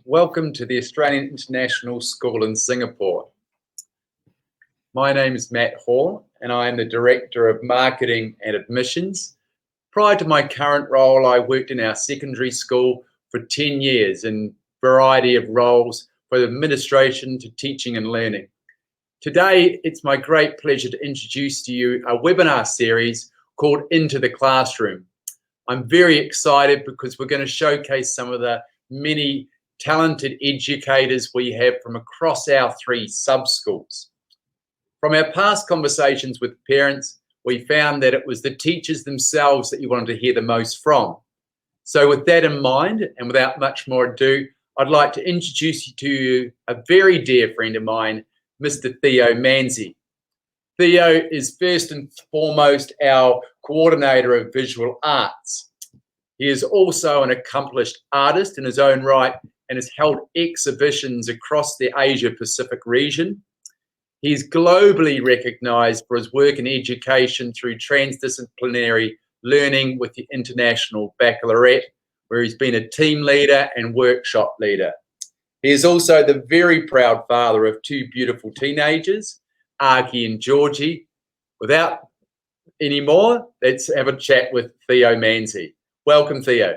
welcome to the Australian International School in Singapore. My name is Matt Hall and I am the Director of Marketing and Admissions. Prior to my current role, I worked in our secondary school for 10 years in a variety of roles, from administration to teaching and learning. Today, it's my great pleasure to introduce to you a webinar series called Into the Classroom. I'm very excited because we're going to showcase some of the many talented educators we have from across our 3 sub-schools. From our past conversations with parents, we found that it was the teachers themselves that you wanted to hear the most from. So with that in mind, and without much more ado, I'd like to introduce you to a very dear friend of mine, Mr. Theo Mandziy. Theo is first and foremost our coordinator of visual arts. He is also an accomplished artist in his own right and has held exhibitions across the Asia-Pacific region. He is globally recognised for his work in education through transdisciplinary learning with the International Baccalaureate, where he's been a team leader and workshop leader. He is also the very proud father of 2 beautiful teenagers, Archie and Georgie. Without any more, let's have a chat with Theo Mandziy. Welcome, Theo.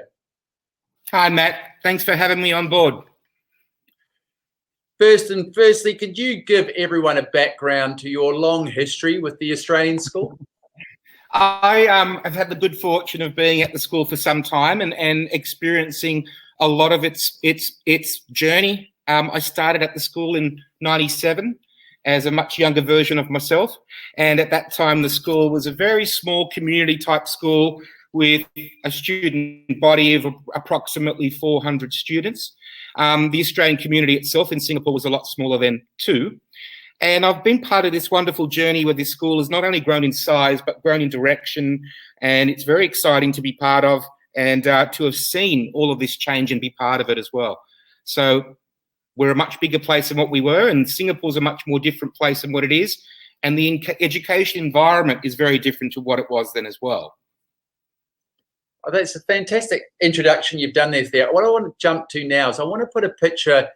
Hi, Matt. Thanks for having me on board. Firstly, could you give everyone a background to your long history with the Australian school? I have had the good fortune of being at the school for some time and experiencing a lot of its journey. I started at the school in '97 as a much younger version of myself, and at that time the school was a very small community type school with a student body of approximately 400 students. The Australian community itself in Singapore was a lot smaller then too. And I've been part of this wonderful journey where this school has not only grown in size, but grown in direction. And it's very exciting to be part of and to have seen all of this change and be part of it as well. So we're a much bigger place than what we were, and Singapore's a much more different place than what it is. And the education environment is very different to what it was then as well. Oh, that's a fantastic introduction you've done there, Theo. What I want to jump to now is I want to put a picture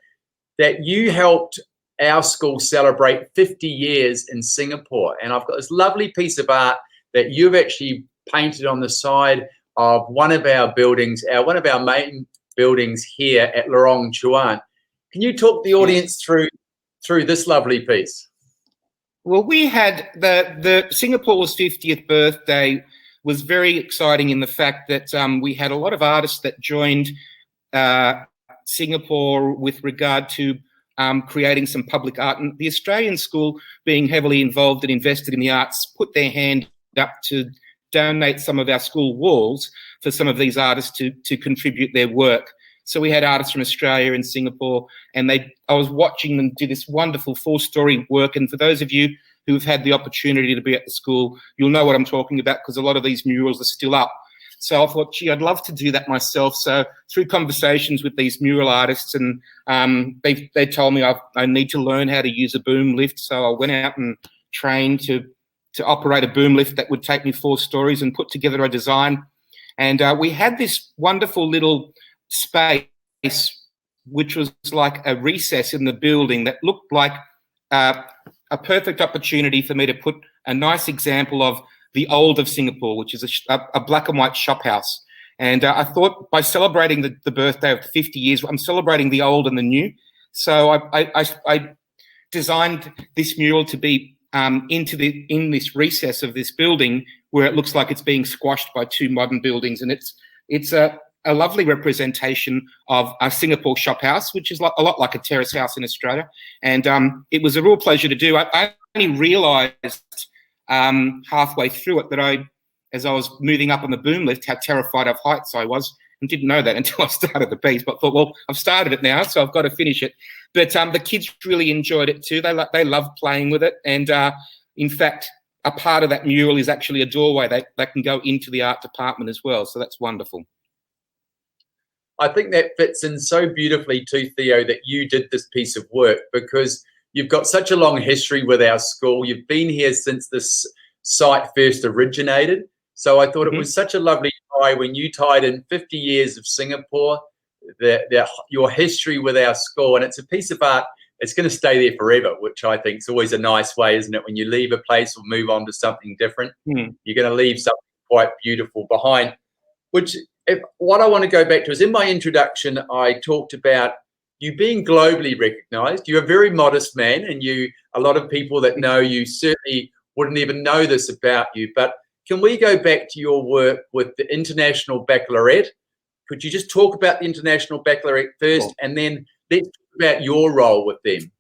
that you helped our school celebrate 50 years in Singapore. And I've got this lovely piece of art that you've actually painted on the side of one of our buildings, one of our main buildings here at Lorong Chuan. Can you talk the audience through this lovely piece? Well, we had the Singapore's 50th birthday was very exciting in the fact that we had a lot of artists that joined Singapore with regard to creating some public art. And the Australian school, being heavily involved and invested in the arts, put their hand up to donate some of our school walls for some of these artists to contribute their work. So we had artists from Australia and Singapore, and I was watching them do this wonderful 4-story work. And for those of you who've had the opportunity to be at the school, you'll know what I'm talking about because a lot of these murals are still up. So I thought, gee, I'd love to do that myself. So through conversations with these mural artists, and they told me I need to learn how to use a boom lift. So I went out and trained to operate a boom lift that would take me 4 stories and put together a design. And we had this wonderful little space, which was like a recess in the building that looked like a perfect opportunity for me to put a nice example of the old of Singapore, which is a black and white shop house. And I thought by celebrating the birthday of the 50 years, I'm celebrating the old and the new. So I designed this mural to be in this recess of this building where it looks like it's being squashed by 2 modern buildings. And it's a lovely representation of a Singapore shop house, which is a lot like a terrace house in Australia. And it was a real pleasure to do. I only realised halfway through it that as I was moving up on the boom lift, how terrified of heights I was, and didn't know that until I started the piece. But thought, well, I've started it now, so I've got to finish it. But the kids really enjoyed it too. They loved playing with it. And in fact, a part of that mural is actually a doorway that can go into the art department as well. So that's wonderful. I think that fits in so beautifully too, Theo, that you did this piece of work because you've got such a long history with our school. You've been here since this site first originated. So I thought it was such a lovely tie when you tied in 50 years of Singapore, your history with our school, and it's a piece of art. It's going to stay there forever, which I think is always a nice way, isn't it? When you leave a place or move on to something different, you're going to leave something quite beautiful behind. What I want to go back to is, in my introduction, I talked about you being globally recognized. You're a very modest man, and a lot of people that know you certainly wouldn't even know this about you. But can we go back to your work with the International Baccalaureate? Could you just talk about the International Baccalaureate first, and then let's talk about your role with them?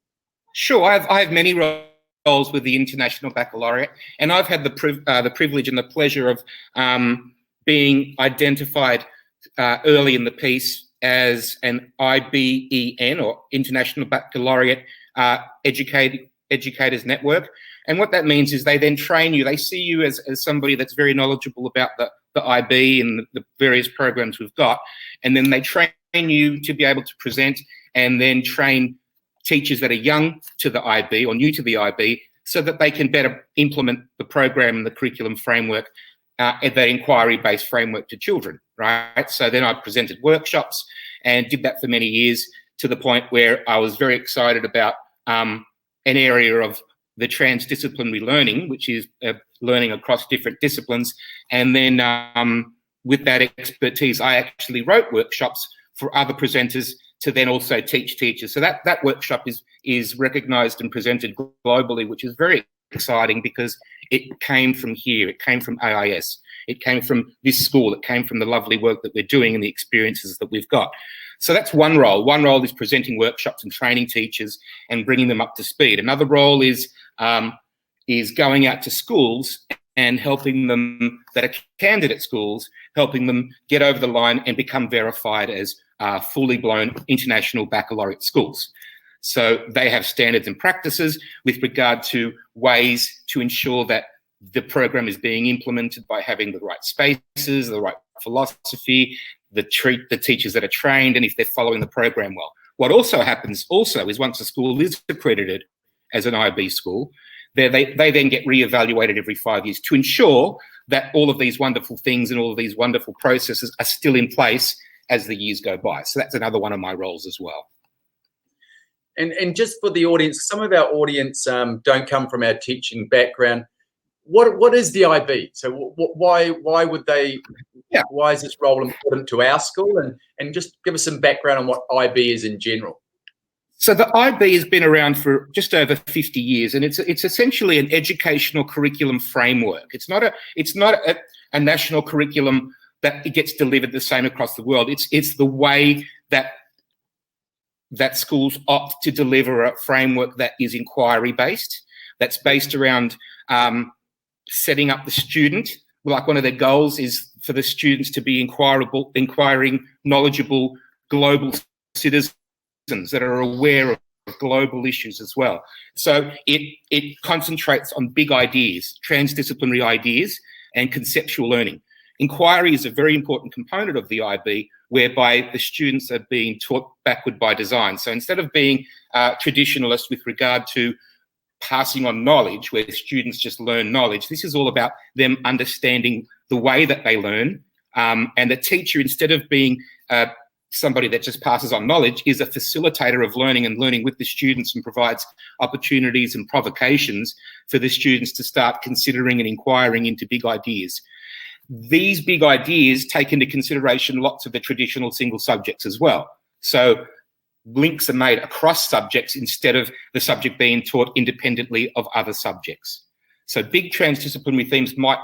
Sure. I have many roles with the International Baccalaureate, and I've had the privilege and the pleasure of being identified early in the piece as an IBEN, or International Baccalaureate Educators Network. And what that means is they then train you. They see you as somebody that's very knowledgeable about the IB and the various programs we've got. And then they train you to be able to present, and then train teachers that are young to the IB or new to the IB, so that they can better implement the program and the curriculum framework, that inquiry-based framework to children, right? So then I presented workshops and did that for many years, to the point where I was very excited about an area of the transdisciplinary learning, which is learning across different disciplines. And then with that expertise, I actually wrote workshops for other presenters to then also teach teachers. So that workshop is recognised and presented globally, which is very exciting, because it came from here. It came from AIS. It came from this school. It came from the lovely work that we're doing and the experiences that we've got. So that's one role. One role is presenting workshops and training teachers and bringing them up to speed. Another role is going out to schools and helping them, that are candidate schools, helping them get over the line and become verified as fully blown international baccalaureate schools. So they have standards and practices with regard to ways to ensure that the program is being implemented by having the right spaces, the right philosophy, the teachers that are trained, and if they're following the program well. What also happens is, once a school is accredited as an IB school, they then get re-evaluated every 5 years to ensure that all of these wonderful things and all of these wonderful processes are still in place as the years go by. So that's another one of my roles as well. And just for the audience, some of our audience don't come from our teaching background. What is the IB? So why would they? Yeah. Why is this role important to our school? And just give us some background on what IB is in general. So the IB has been around for just over 50 years, and it's essentially an educational curriculum framework. It's not a national curriculum that it gets delivered the same across the world. It's the way that schools opt to deliver a framework that is inquiry based, that's based around setting up the student. Like, one of their goals is for the students to be inquiring, knowledgeable, global citizens that are aware of global issues as well. So it concentrates on big ideas, transdisciplinary ideas, and conceptual learning. Inquiry is a very important component of the IB, whereby the students are being taught backward by design. So instead of being traditionalist with regard to passing on knowledge, where students just learn knowledge, this is all about them understanding the way that they learn. And the teacher, instead of being somebody that just passes on knowledge, is a facilitator of learning and learning with the students, and provides opportunities and provocations for the students to start considering and inquiring into big ideas. These big ideas take into consideration lots of the traditional single subjects as well. So links are made across subjects instead of the subject being taught independently of other subjects. So big transdisciplinary themes might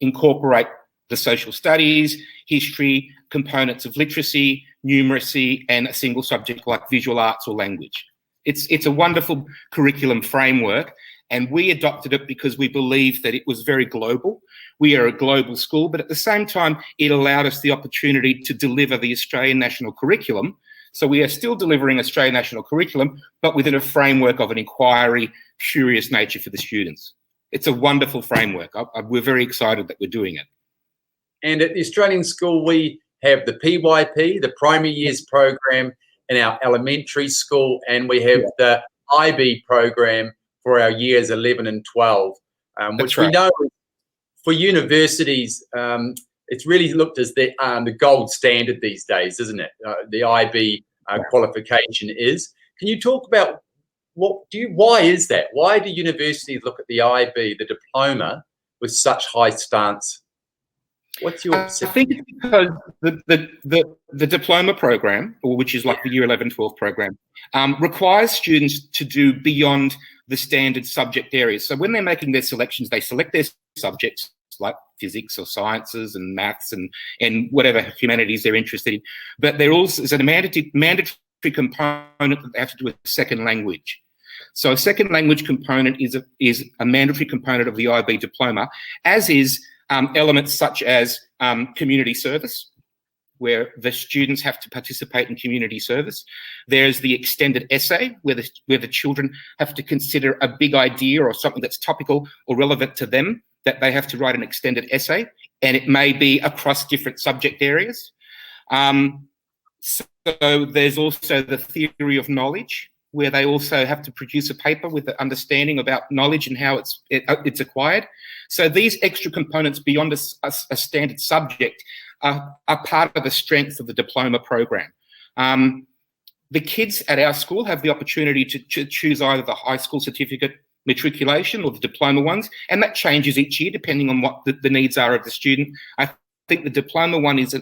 incorporate the social studies, history, components of literacy, numeracy, and a single subject like visual arts or language. It's a wonderful curriculum framework, and we adopted it because we believed that it was very global. We are a global school, but at the same time, it allowed us the opportunity to deliver the Australian National Curriculum. So we are still delivering Australian National Curriculum, but within a framework of an inquiry, curious nature for the students. It's a wonderful framework. We're very excited that we're doing it. And at the Australian School, we have the PYP, the Primary Years Program, in our elementary school, and we have the IB program for our years 11 and 12, which we know for universities, it's really looked as the gold standard these days, isn't it? The IB qualification is. Can you talk about why is that? Why do universities look at the IB, the diploma, with such high stance? What's your perception? I think it's because the diploma program, or which is like the year 11, 12 program, requires students to do beyond the standard subject areas. So when they're making their selections, they select their subjects like physics or sciences and maths and whatever humanities they're interested in. But there also is a mandatory component that they have to do with second language. So a second language component is a mandatory component of the IB diploma, as is elements such as community service, where the students have to participate in community service. There's the extended essay, where the children have to consider a big idea or something that's topical or relevant to them, that they have to write an extended essay, and it may be across different subject areas. So there's also the theory of knowledge, where they also have to produce a paper with the understanding about knowledge and how it's acquired. So these extra components beyond a standard subject are part of the strength of the diploma program. The kids at our school have the opportunity to choose either the high school certificate matriculation or the diploma ones, and that changes each year depending on what the needs are of the student. I think the diploma one is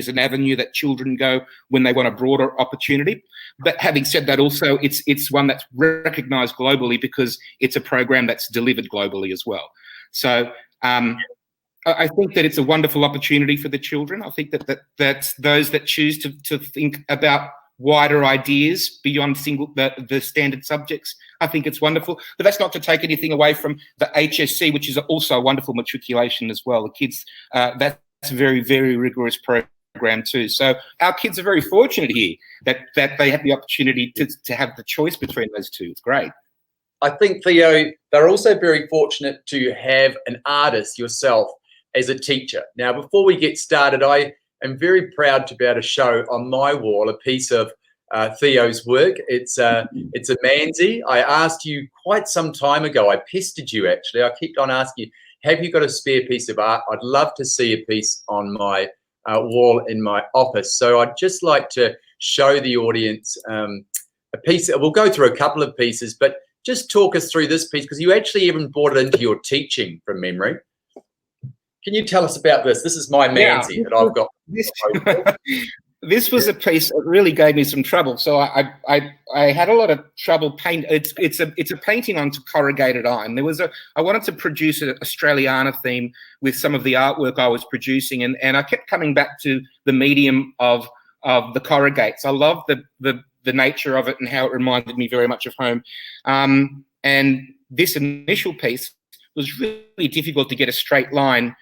an avenue that children go when they want a broader opportunity. But having said that, also it's one that's recognised globally because it's a program that's delivered globally as well. So I think that it's a wonderful opportunity for the children. I think that's those that choose to think about wider ideas beyond the standard subjects. I think it's wonderful. But that's not to take anything away from the HSC, which is also a wonderful matriculation as well. The kids, that's a very, very rigorous program too. So our kids are very fortunate here that they have the opportunity to have the choice between those two. It's great. I think, Theo, they're also very fortunate to have an artist, yourself, as a teacher. Now, before we get started, I am very proud to be able to show on my wall a piece of Theo's work. It's a Mandziy. I asked you quite some time ago, I pestered you actually, I kept on asking you, have you got a spare piece of art? I'd love to see a piece on my wall in my office. So I'd just like to show the audience a piece. We'll go through a couple of pieces, but just talk us through this piece, because you actually even brought it into your teaching from memory. Can you tell us about this? This is my Mandziy that I've got. This was a piece that really gave me some trouble. So I had a lot of trouble painting. It's a painting onto corrugated iron. I wanted to produce an Australiana theme with some of the artwork I was producing, and I kept coming back to the medium of the corrugates. I love the nature of it and how it reminded me very much of home. And this initial piece was really difficult to get a straight line.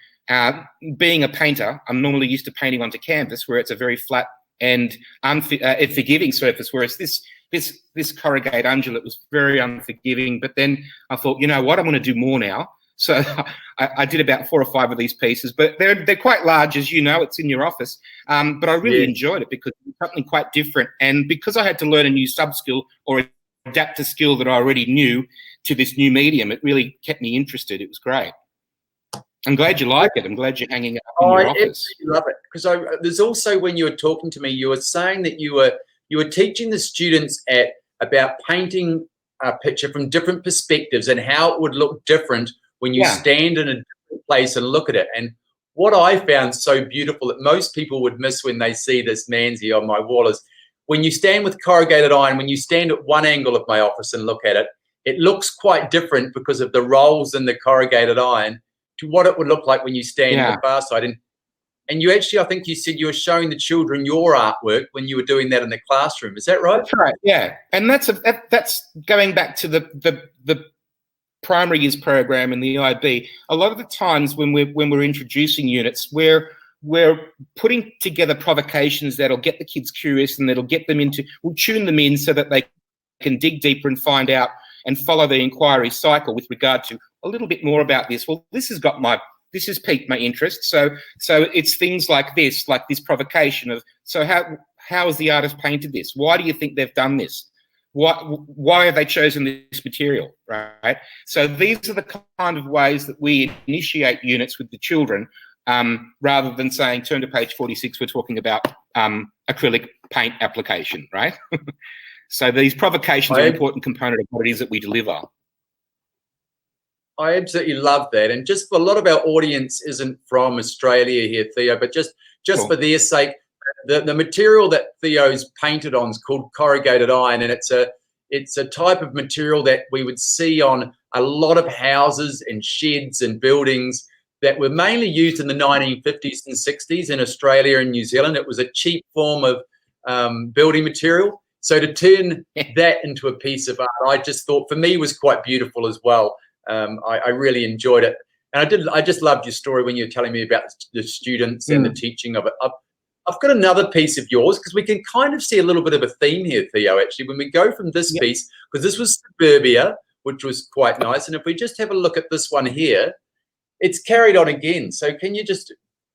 Being a painter, I'm normally used to painting onto canvas where it's a very flat and forgiving surface, whereas this corrugate undulate was very unforgiving. But then I thought, you know what, I'm going to do more now. So I did about 4 or 5 of these pieces, but they're quite large, as you know, it's in your office. But I really enjoyed it because it's something quite different. And because I had to learn a new sub-skill or adapt a skill that I already knew to this new medium, it really kept me interested. It was great. I'm glad you like it. I'm glad you're hanging it up in your office. I absolutely love it, because there's also, when you were talking to me, you were saying that you were teaching the students about painting a picture from different perspectives and how it would look different when you stand in a different place and look at it. And what I found so beautiful that most people would miss when they see this Mandziy on my wall is when you stand with corrugated iron, when you stand at one angle of my office and look at it, it looks quite different because of the rolls in the corrugated iron to what it would look like when you stand on the far side. And you actually, I think you said you were showing the children your artwork when you were doing that in the classroom. Is that right? That's right, yeah. And that's going back to the primary years program and the IB. A lot of the times when we're introducing units, we're putting together provocations that'll get the kids curious and we'll tune them in so that they can dig deeper and find out and follow the inquiry cycle with regard to a little bit more about this. Well, this has piqued my interest. So it's things like this provocation of, so how has the artist painted this? Why do you think they've done this? Why have they chosen this material, right? So these are the kind of ways that we initiate units with the children rather than saying, turn to page 46, we're talking about acrylic paint application, right? So these provocations are an important component of what it is that we deliver. I absolutely love that. And just for a lot of our audience isn't from Australia here, Theo, but just Sure. for their sake, the material that Theo's painted on is called corrugated iron, and it's a type of material that we would see on a lot of houses and sheds and buildings that were mainly used in the 1950s and 60s in Australia and New Zealand. It was a cheap form of building material. So to turn that into a piece of art, I just thought, for me, was quite beautiful as well. I really enjoyed it. And I just loved your story when you were telling me about the students and the teaching of it. I've got another piece of yours, because we can kind of see a little bit of a theme here, Theo, actually, when we go from this piece, because this was suburbia, which was quite nice. And if we just have a look at this one here, it's carried on again. So can you just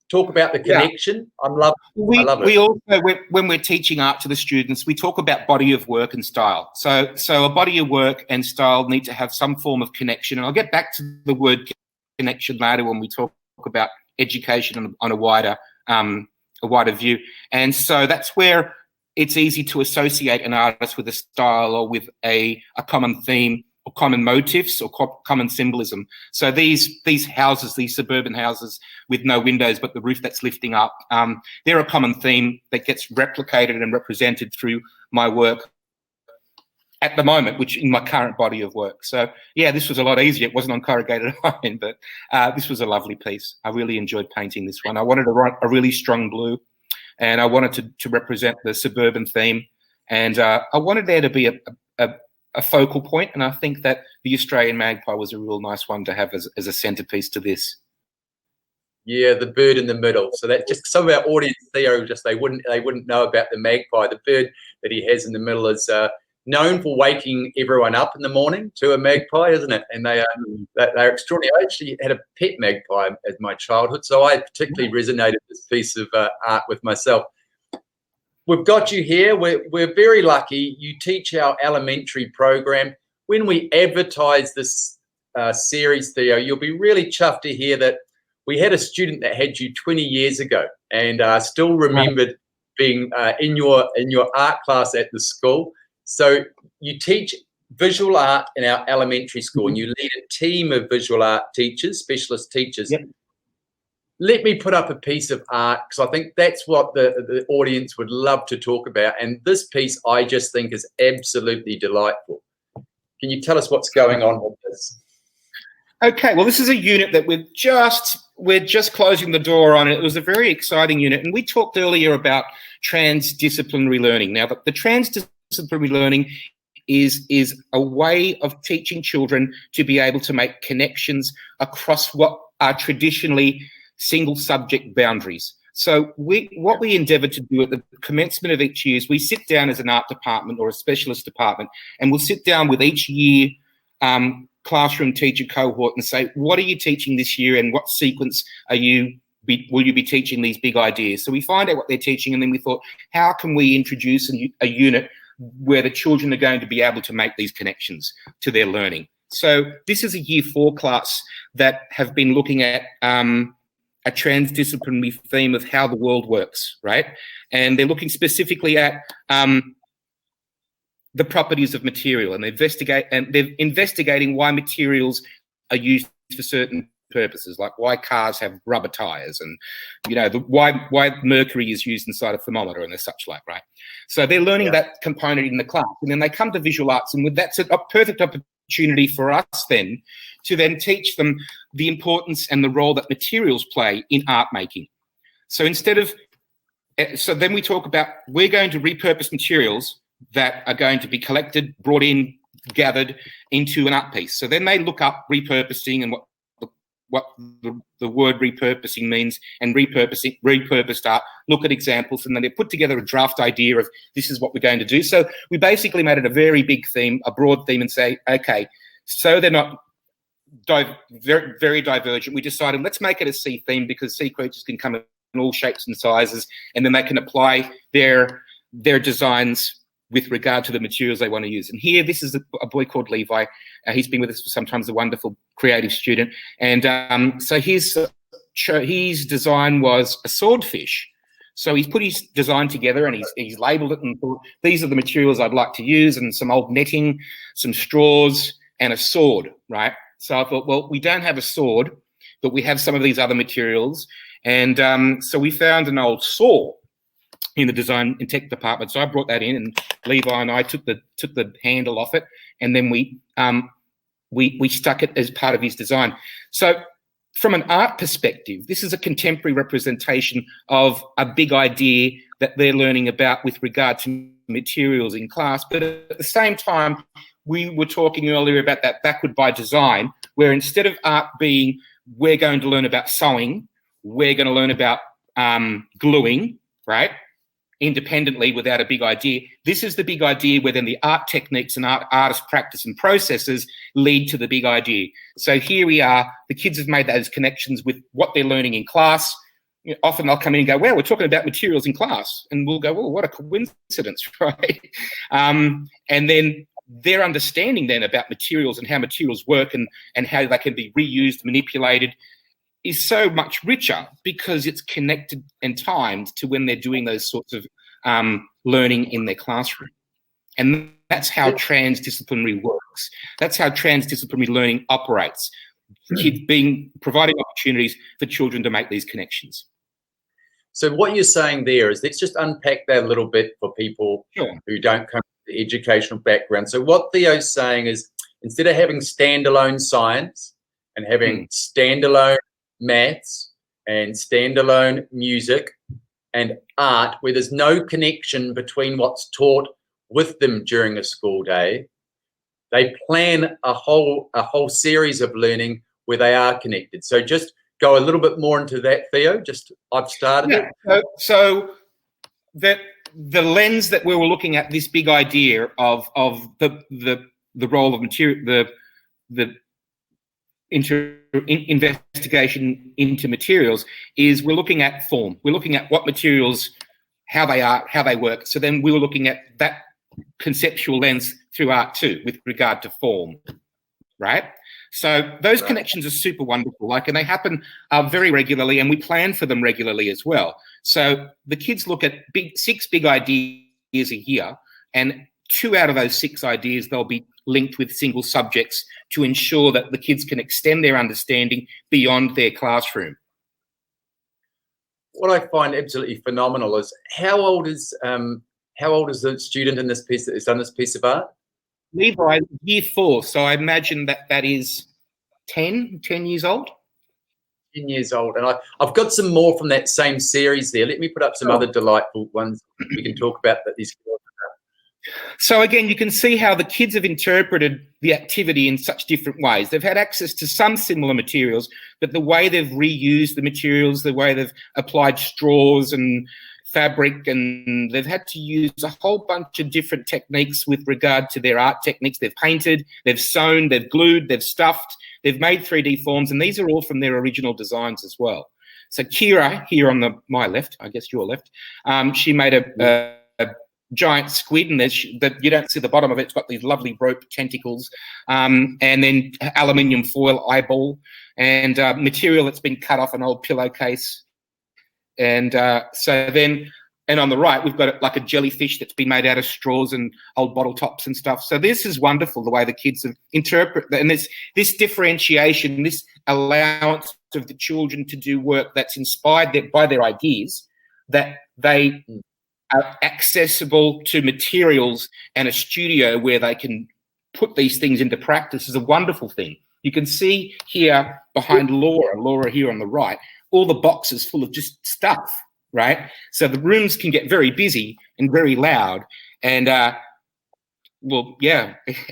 talk about the connection? I love it. We also, when we're teaching art to the students, we talk about body of work and style. So a body of work and style need to have some form of connection. And I'll get back to the word connection later when we talk about education on a wider view. And so that's where it's easy to associate an artist with a style or with a common theme or common motifs or common symbolism. So these houses, these suburban houses with no windows but the roof that's lifting up, they're a common theme that gets replicated and represented through my work at the moment, which in my current body of work. So yeah, this was a lot easier. It wasn't on corrugated iron, but this was a lovely piece. I really enjoyed painting this one. I wanted to write a really strong blue, and I wanted to represent the suburban theme, and I wanted there to be a focal point, and I think that the Australian magpie was a real nice one to have as a centerpiece to this. Yeah, the bird in the middle. So that just some of our audience, Theo, they wouldn't know about the magpie. The bird that he has in the middle is known for waking everyone up in the morning to a magpie, isn't it? And they're extraordinary. I actually had a pet magpie in my childhood, so I particularly resonated this piece of art with myself. We've got you here. We're very lucky. You teach our elementary program. When we advertise this series, Theo, you'll be really chuffed to hear that we had a student that had you 20 years ago, and still remembered being in your art class at the school. So you teach visual art in our elementary school, and you lead a team of visual art teachers, specialist teachers. Yep. Let me put up a piece of art, because I think that's what the audience would love to talk about. And this piece, I just think, is absolutely delightful. Can you tell us what's going on with this? Okay, well, this is a unit that we're just closing the door on. It was a very exciting unit, and we talked earlier about transdisciplinary learning. Now, the transdisciplinary learning is a way of teaching children to be able to make connections across what are traditionally single subject boundaries. So what we endeavour to do at the commencement of each year is we sit down as an art department or a specialist department, and we'll sit down with each year classroom teacher cohort and say, what are you teaching this year, and what sequence will you be teaching these big ideas? So we find out what they're teaching, and then we thought, how can we introduce a unit where the children are going to be able to make these connections to their learning? So this is a year 4 class that have been looking at a transdisciplinary theme of how the world works, right? And they're looking specifically at the properties of material, and they're investigating why materials are used for certain purposes, like why cars have rubber tires, and why mercury is used inside a thermometer and such like, right? So they're learning that component in the class, and then they come to visual arts, and that's a perfect opportunity for us then to then teach them the importance and the role that materials play in art making. So then we talk about, we're going to repurpose materials that are going to be collected, brought in, gathered into an art piece. So then they look up repurposing and what the word repurposing means, and repurposed art, look at examples, and then they put together a draft idea of this is what we're going to do. So we basically made it a very big theme, a broad theme, and say, okay, so they're not very, very divergent. We decided, let's make it a sea theme, because sea creatures can come in all shapes and sizes, and then they can apply their designs with regard to the materials they want to use. And here, this is a boy called Levi. He's been with us for some time, a wonderful creative student. And so here's his design was a swordfish. So he's put his design together and he's labelled it and thought, these are the materials I'd like to use, and some old netting, some straws, and a sword, right? So I thought, well, we don't have a sword, but we have some of these other materials. And so we found an old saw in the design and tech department. So I brought that in, and Levi and I took the handle off it, and then we stuck it as part of his design. So from an art perspective, this is a contemporary representation of a big idea that they're learning about with regard to materials in class. But at the same time, we were talking earlier about that backward by design, where instead of art being, we're going to learn about sewing, we're going to learn about gluing, right, independently without a big idea. This is the big idea where then the art techniques and artist practice and processes lead to the big idea. So here we are, the kids have made those connections with what they're learning in class. You know, often they'll come in and go, well, we're talking about materials in class. And we'll go, well, what a coincidence, right? And then their understanding then about materials and how materials work and how they can be reused, manipulated, is so much richer because it's connected and timed to when they're doing those sorts of learning in their classroom. And that's how transdisciplinary works. That's how transdisciplinary learning operates. Kids providing opportunities for children to make these connections. So what you're saying there is, let's just unpack that a little bit for people who don't come from the educational background. So what Theo's saying is, instead of having standalone science and having standalone maths and standalone music and art, where there's no connection between what's taught with them during a school day, they plan a whole series of learning where they are connected. So just go a little bit more into that, Theo. I've started it. So that the lens that we were looking at, this big idea of the role of material, the investigation into materials, is we're looking at form. We're looking at what materials, how they are, how they work. So then we were looking at that conceptual lens through art too, with regard to form, right? So those connections are super wonderful, and they happen very regularly, and we plan for them regularly as well. So the kids look at 6 big ideas a year, and 2 out of those 6 ideas, they'll be linked with single subjects to ensure that the kids can extend their understanding beyond their classroom. What I find absolutely phenomenal is how old is the student in this piece that has done this piece of art? Levi, year 4, so I imagine that is 10 years old. 10 years old, and I've got some more from that same series there. Let me put up some other delightful ones we can talk about that these. So again, you can see how the kids have interpreted the activity in such different ways. They've had access to some similar materials, but the way they've reused the materials, the way they've applied straws and fabric, and they've had to use a whole bunch of different techniques with regard to their art techniques. They've painted, they've sewn, they've glued, they've stuffed, they've made 3D forms, and these are all from their original designs as well. So Kira, here on my left, I guess your left, she made a giant squid, and you don't see the bottom of it. It's got these lovely rope tentacles, and then aluminium foil eyeball, and material that's been cut off an old pillowcase. And and on the right, we've got like a jellyfish that's been made out of straws and old bottle tops and stuff. So this is wonderful, the way the kids have interpreted that. And this differentiation, this allowance of the children to do work that's inspired by their ideas, that they are accessible to materials and a studio where they can put these things into practice, is a wonderful thing. You can see here behind Laura here on the right, all the boxes full of just stuff, right? So the rooms can get very busy and very loud and,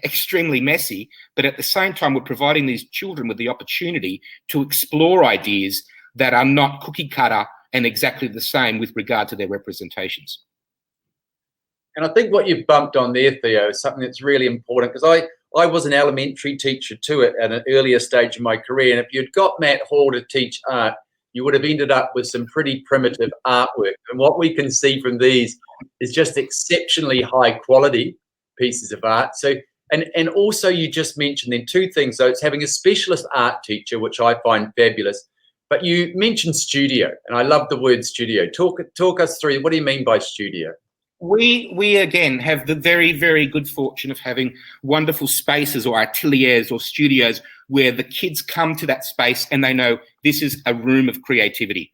extremely messy. But at the same time, we're providing these children with the opportunity to explore ideas that are not cookie cutter and exactly the same with regard to their representations. And I think what you've bumped on there, Theo, is something that's really important, because I was an elementary teacher too at an earlier stage of my career. And if you'd got Matt Hall to teach art, you would have ended up with some pretty primitive artwork. And what we can see from these is just exceptionally high quality pieces of art. So, and also you just mentioned then 2 things. So it's having a specialist art teacher, which I find fabulous, But you mentioned studio, and I love the word studio. Talk us through, what do you mean by studio? We again have the very, very good fortune of having wonderful spaces or ateliers or studios where the kids come to that space and they know this is a room of creativity,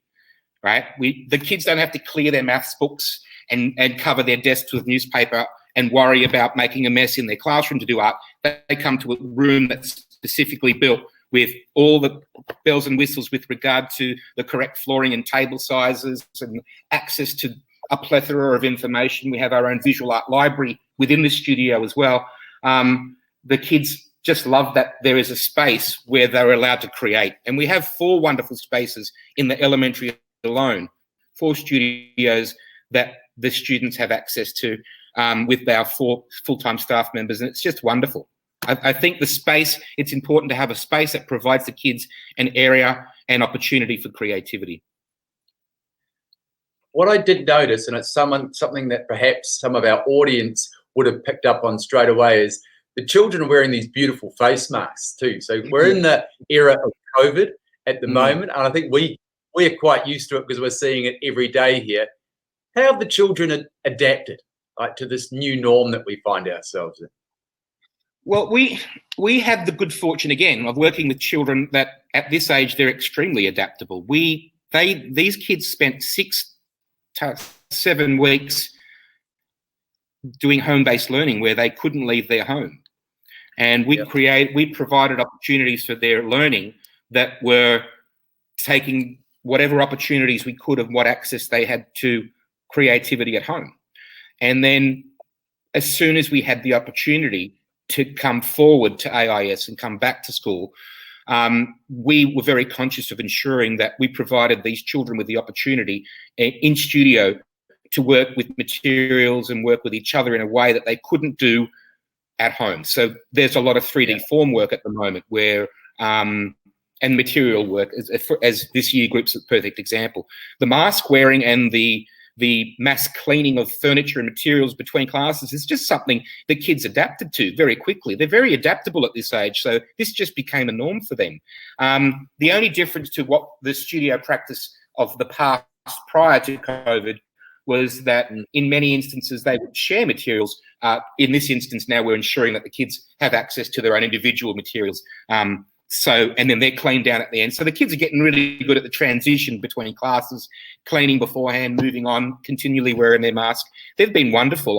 right? The kids don't have to clear their maths books and cover their desks with newspaper and worry about making a mess in their classroom to do art. They come to a room that's specifically built with all the bells and whistles with regard to the correct flooring and table sizes and access to a plethora of information. We have our own visual art library within the studio as well. The kids just love that there is a space where they're allowed to create. And we have 4 wonderful spaces in the elementary alone, 4 studios that the students have access to with our 4 full-time staff members. And it's just wonderful. I think the space, it's important to have a space that provides the kids an area and opportunity for creativity. What I did notice, and it's something that perhaps some of our audience would have picked up on straight away, is the children are wearing these beautiful face masks too. So we're in the era of COVID at the moment, and I think we are quite used to it because we're seeing it every day here. How have the children adapted, like, to this new norm that we find ourselves in? Well, we have the good fortune again of working with children that at this age they're extremely adaptable. These kids spent 6 to 7 weeks doing home-based learning where they couldn't leave their home, and we provided opportunities for their learning that were taking whatever opportunities we could of what access they had to creativity at home. And then as soon as we had the opportunity to come forward to AIS and come back to school, we were very conscious of ensuring that we provided these children with the opportunity in studio to work with materials and work with each other in a way that they couldn't do at home. So there's a lot of 3D form work at the moment where, and material work, as this year group's a perfect example. The mask wearing and the mass cleaning of furniture and materials between classes is just something the kids adapted to very quickly. They're very adaptable at this age, so this just became a norm for them. The only difference to what the studio practice of the past prior to COVID was that in many instances they would share materials. In this instance now we're ensuring that the kids have access to their own individual materials. And then they're cleaned down at the end. So the kids are getting really good at the transition between classes, cleaning beforehand, moving on, continually wearing their mask. They've been wonderful.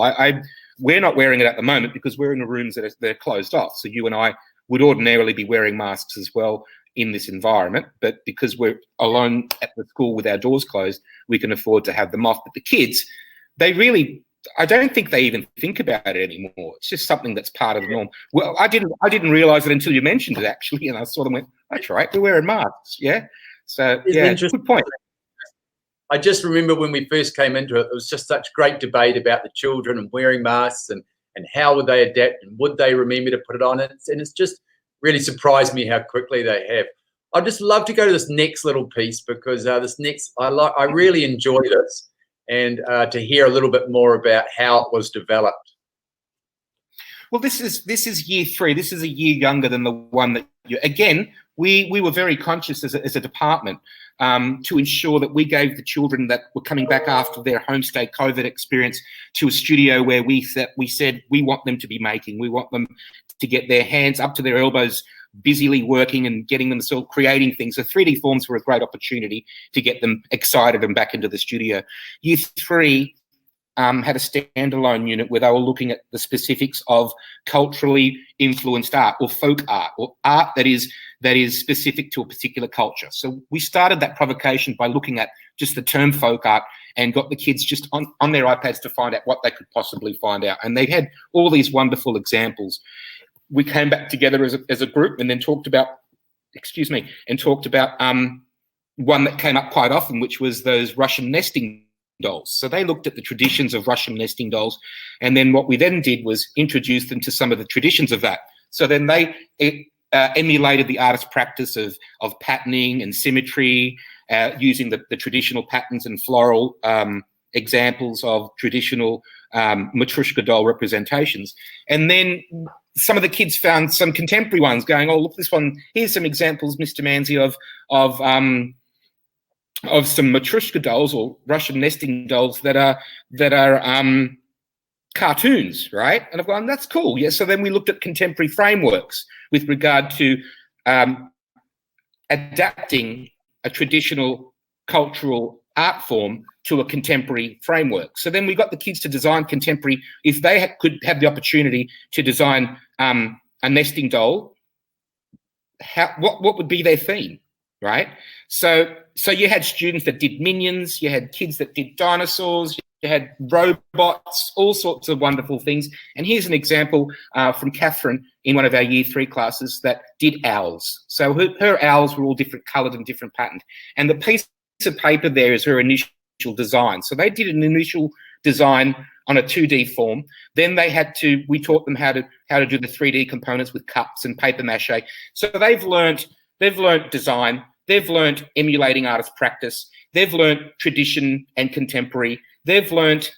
We're not wearing it at the moment because we're in the rooms that they're closed off. So you and I would ordinarily be wearing masks as well in this environment, but because we're alone at the school with our doors closed, we can afford to have them off. But the kids, I don't think they even think about it anymore. It's just something that's part of the norm. Well, I didn't realise it until you mentioned it, actually, and I sort of went, that's right, we're wearing masks, yeah? So, yeah, good point. I just remember when we first came into it, there was just such great debate about the children and wearing masks and how would they adapt and would they remember to put it on. And it's just really surprised me how quickly they have. I'd just love to go to this next little piece because I really enjoy this. And to hear a little bit more about how it was developed. Well, this is year 3. This is a year younger than the one that we were very conscious as a department to ensure that we gave the children that were coming back after their homestay COVID experience to a studio where we said we want them to be making. We want them to get their hands up to their elbows busily working and getting themselves creating things. So 3D forms were a great opportunity to get them excited and back into the studio. Year 3 had a standalone unit where they were looking at the specifics of culturally influenced art or folk art or art that is specific to a particular culture. So we started that provocation by looking at just the term folk art and got the kids just on their iPads to find out what they could possibly find out. And they had all these wonderful examples. We came back together as a group and then talked about one that came up quite often, which was those Russian nesting dolls. So they looked at the traditions of Russian nesting dolls, and then what we then did was introduce them to some of the traditions of that. So then they emulated the artist practice of patterning and symmetry, using the traditional patterns and floral examples of traditional Matryoshka doll representations. And then some of the kids found some contemporary ones going, oh, look, this one, here's some examples, Mr. Mandziy, of some Matryoshka dolls or Russian nesting dolls that are cartoons, right? And I've gone, that's cool. Yeah. So then we looked at contemporary frameworks with regard to adapting a traditional cultural art form to a contemporary framework. So then we got the kids to design contemporary. If they could have the opportunity to design a nesting doll, what would be their theme, right? So you had students that did minions, you had kids that did dinosaurs, you had robots, all sorts of wonderful things. And here's an example from Catherine in one of our Year 3 classes that did owls. So her owls were all different coloured and different patterned. And the piece of paper there is her initial design. So they did an initial design on a 2D form. Then we taught them how to do the 3D components with cups and paper mache. So they've learned design, they've learned emulating artist practice, they've learned tradition and contemporary, they've learned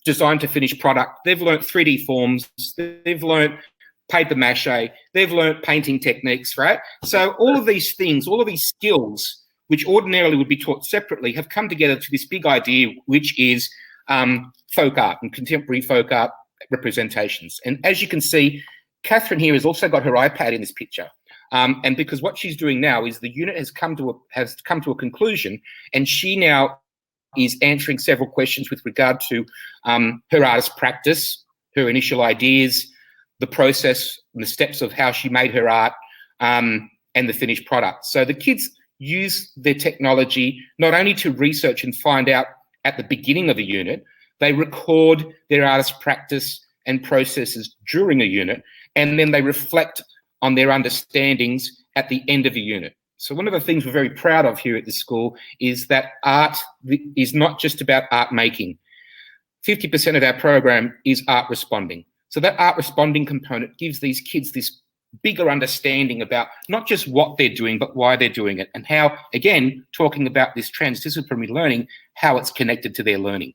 design to finished product, they've learned 3D forms, they've learned paper mache, they've learned painting techniques, right? So all of these things, all of these skills, which ordinarily would be taught separately, have come together to this big idea, which is folk art and contemporary folk art representations. And as you can see, Catherine here has also got her iPad in this picture. And because what she's doing now is the unit has come to a conclusion, and she now is answering several questions with regard to her artist practice, her initial ideas, the process and the steps of how she made her art, and the finished product. So the kids use their technology not only to research and find out at the beginning of a unit, they record their artist practice and processes during a unit, and then they reflect on their understandings at the end of a unit. So one of the things we're very proud of here at the school is that art is not just about art making. 50% of our program is art responding. So that art responding component gives these kids this bigger understanding about not just what they're doing, but why they're doing it, and how, again, talking about this transdisciplinary learning, how it's connected to their learning.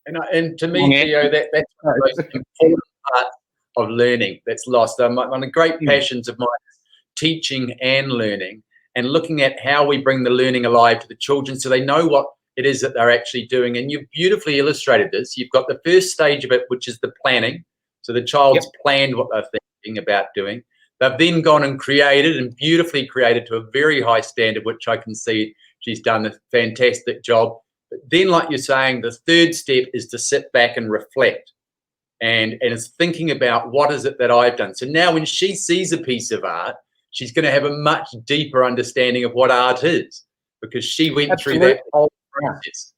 And to me, Theo, that's the most important part of learning that's lost. One of the great passions of mine is teaching and learning, and looking at how we bring the learning alive to the children so they know what it is that they're actually doing. And you've beautifully illustrated this. You've got the first stage of it, which is the planning. So the child's planned what they're thinking about doing. They've then gone and created, and beautifully created to a very high standard, which I can see she's done a fantastic job. But then, like you're saying, the third step is to sit back and reflect. And it's thinking about what is it that I've done. So now when she sees a piece of art, she's going to have a much deeper understanding of what art is, because she went through that whole process.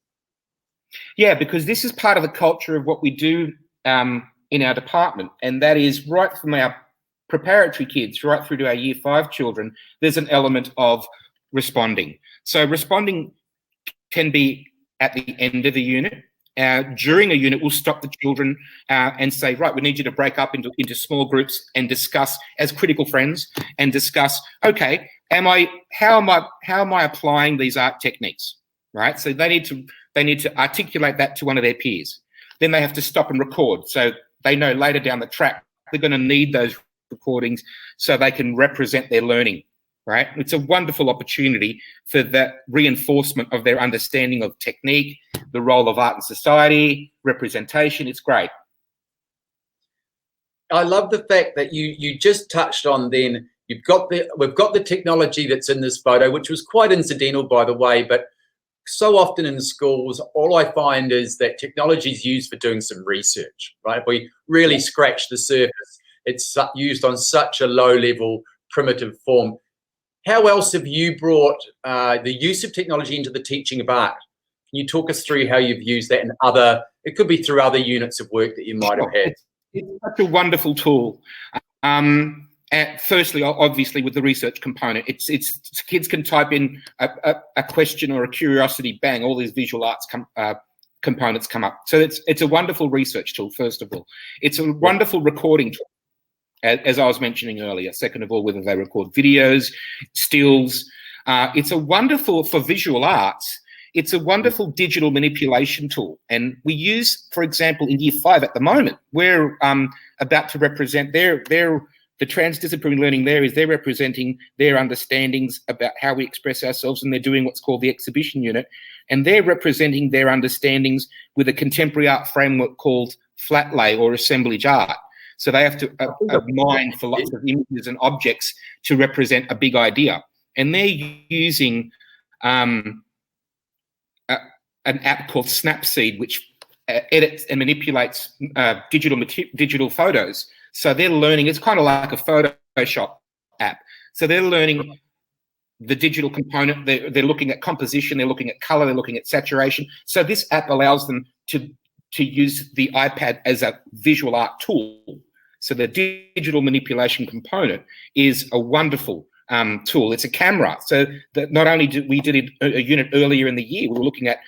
Yeah, because this is part of the culture of what we do in our department, and that is right from our preparatory kids right through to our Year 5 children, there's an element of responding. So responding can be at the end of the unit. During a unit, we'll stop the children and say, right, we need you to break up into small groups and discuss as critical friends, and discuss, okay, how am I applying these art techniques, right? So they need to articulate that to one of their peers. Then they have to stop and record, so they know later down the track they're going to need those recordings so they can represent their learning, right? It's a wonderful opportunity for that reinforcement of their understanding of technique, the role of art in society, representation. It's great. I love the fact that you just touched on then, we've got the technology that's in this photo, which was quite incidental, by the way, but so often in schools, all I find is that technology is used for doing some research, right? If we really scratch the surface, it's used on such a low level, primitive form. How else have you brought the use of technology into the teaching of art? Can you talk us through how you've used that in it could be through other units of work that you might have had? It's such a wonderful tool. Firstly, obviously, with the research component, it's kids can type in a question or a curiosity, bang, all these visual arts components come up. So it's a wonderful research tool, first of all. It's a wonderful recording tool, as I was mentioning earlier. Second of all, whether they record videos, stills. It's a wonderful, for visual arts, it's a wonderful digital manipulation tool. And we use, for example, in Year 5 at the moment, we're about to represent their the transdisciplinary learning there is they're representing their understandings about how we express ourselves, and they're doing what's called the exhibition unit, and they're representing their understandings with a contemporary art framework called flat lay or assemblage art. So they have to mine for lots of images and objects to represent a big idea. And they're using an app called Snapseed, which edits and manipulates digital photos. So they're learning, it's kind of like a Photoshop app. So they're learning the digital component, they're looking at composition, they're looking at color, they're looking at saturation. So this app allows them to use the iPad as a visual art tool. So the digital manipulation component is a wonderful tool. It's a camera. So that not only did we did a unit earlier in the year, we were looking at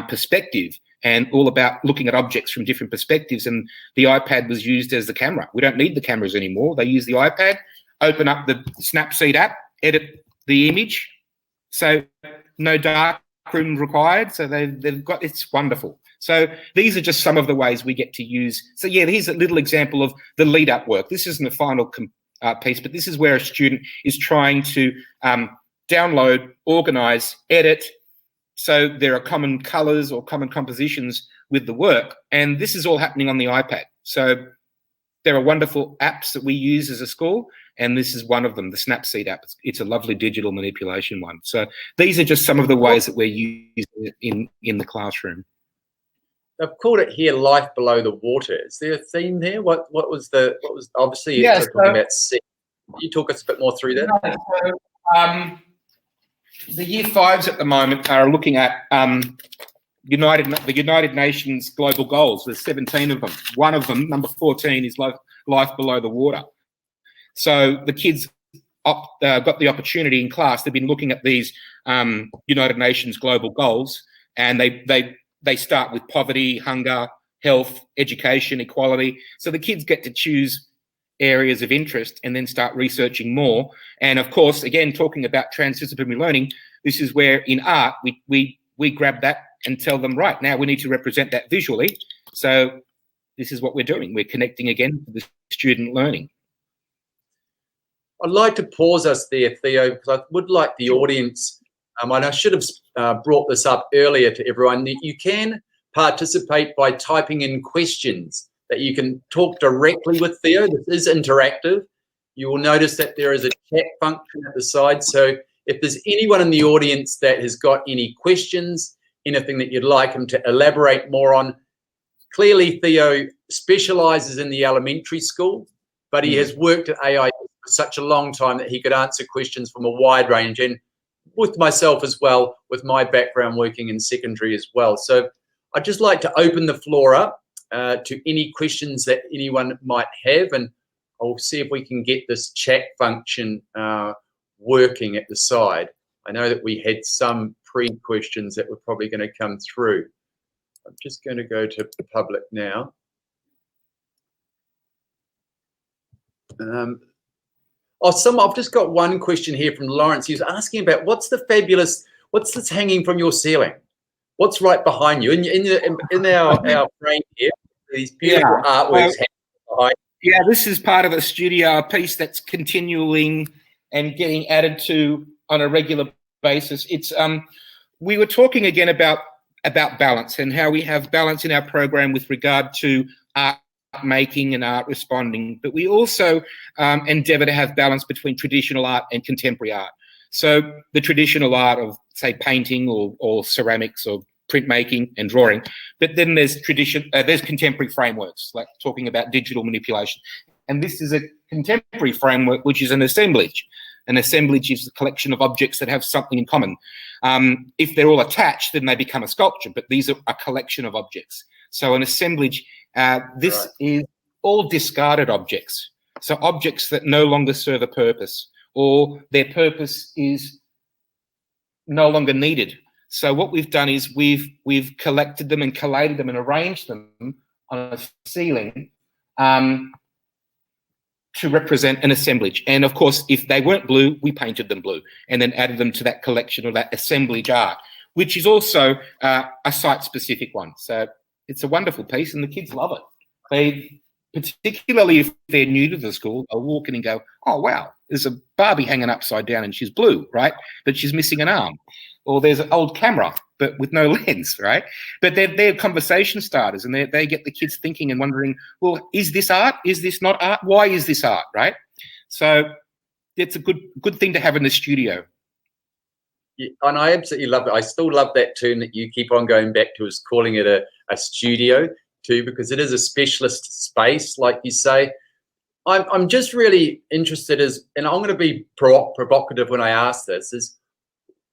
perspective and all about looking at objects from different perspectives, and the iPad was used as the camera. We don't need the cameras anymore. They use the iPad, open up the Snapseed app, edit the image. So no darkroom required. So they've got, it's wonderful. So these are just some of the ways we get to use. So yeah, here's a little example of the lead up work. This isn't the final piece, but this is where a student is trying to download, organize, edit. So there are common colors or common compositions with the work. And this is all happening on the iPad. So there are wonderful apps that we use as a school. And this is one of them, the Snapseed app. It's a lovely digital manipulation one. So these are just some of the ways that we're using it in the classroom. I've called it here "Life Below the Water." Is there a theme there? What was obviously yeah, talking about sea. Can you talk us a bit more through that? So, the Year 5s at the moment are looking at the United Nations global goals. There's 17 of them. One of them, number 14, is life below the water. So the kids got the opportunity in class. They've been looking at these United Nations global goals, and they start with poverty, hunger, health, education, equality. So the kids get to choose areas of interest and then start researching more. And of course, again, talking about transdisciplinary learning, this is where in art, we grab that and tell them, right, now we need to represent that visually. So this is what we're doing. We're connecting again to the student learning. I'd like to pause us there, Theo, because I would like the audience, and I should have brought this up earlier to everyone, that you can participate by typing in questions, that you can talk directly with Theo. This is interactive. You will notice that there is a chat function at the side. So if there's anyone in the audience that has got any questions, anything that you'd like him to elaborate more on, clearly Theo specialises in the elementary school, but he has worked at AI for such a long time that he could answer questions from a wide range, and with myself as well, with my background working in secondary as well. So I'd just like to open the floor up to any questions that anyone might have, and I'll see if we can get this chat function working at the side. I know that we had some pre-questions that were probably going to come through. I'm just going to go to public now. I've just got one question here from Lawrence. He was asking about what's this hanging from your ceiling? What's right behind you? In our frame here, these beautiful artworks hanging behind you. Yeah, this is part of a studio piece that's continuing and getting added to on a regular basis. It's we were talking again about balance and how we have balance in our program with regard to art making and art responding, but we also endeavour to have balance between traditional art and contemporary art. So the traditional art of, say, painting or ceramics or printmaking and drawing, but then there's contemporary frameworks, like talking about digital manipulation. And this is a contemporary framework, which is an assemblage. An assemblage is a collection of objects that have something in common. If they're all attached, then they become a sculpture, but these are a collection of objects. So an assemblage, this is all discarded objects. So objects that no longer serve a purpose, or their purpose is no longer needed. So what we've done is we've collected them and collated them and arranged them on a ceiling to represent an assemblage. And of course, if they weren't blue, we painted them blue and then added them to that collection of that assemblage art, which is also a site-specific one. So it's a wonderful piece and the kids love it. particularly if they're new to the school, they'll walk in and go, oh, wow, there's a Barbie hanging upside down and she's blue, right? But she's missing an arm. Or there's an old camera, but with no lens, right? But they're conversation starters, and they get the kids thinking and wondering, well, is this art? Is this not art? Why is this art, right? So it's a good thing to have in the studio. Yeah, and I absolutely love it. I still love that term that you keep on going back to, is calling it a studio too, because it is a specialist space, like you say. I'm just really interested and I'm going to be provocative when I ask this, is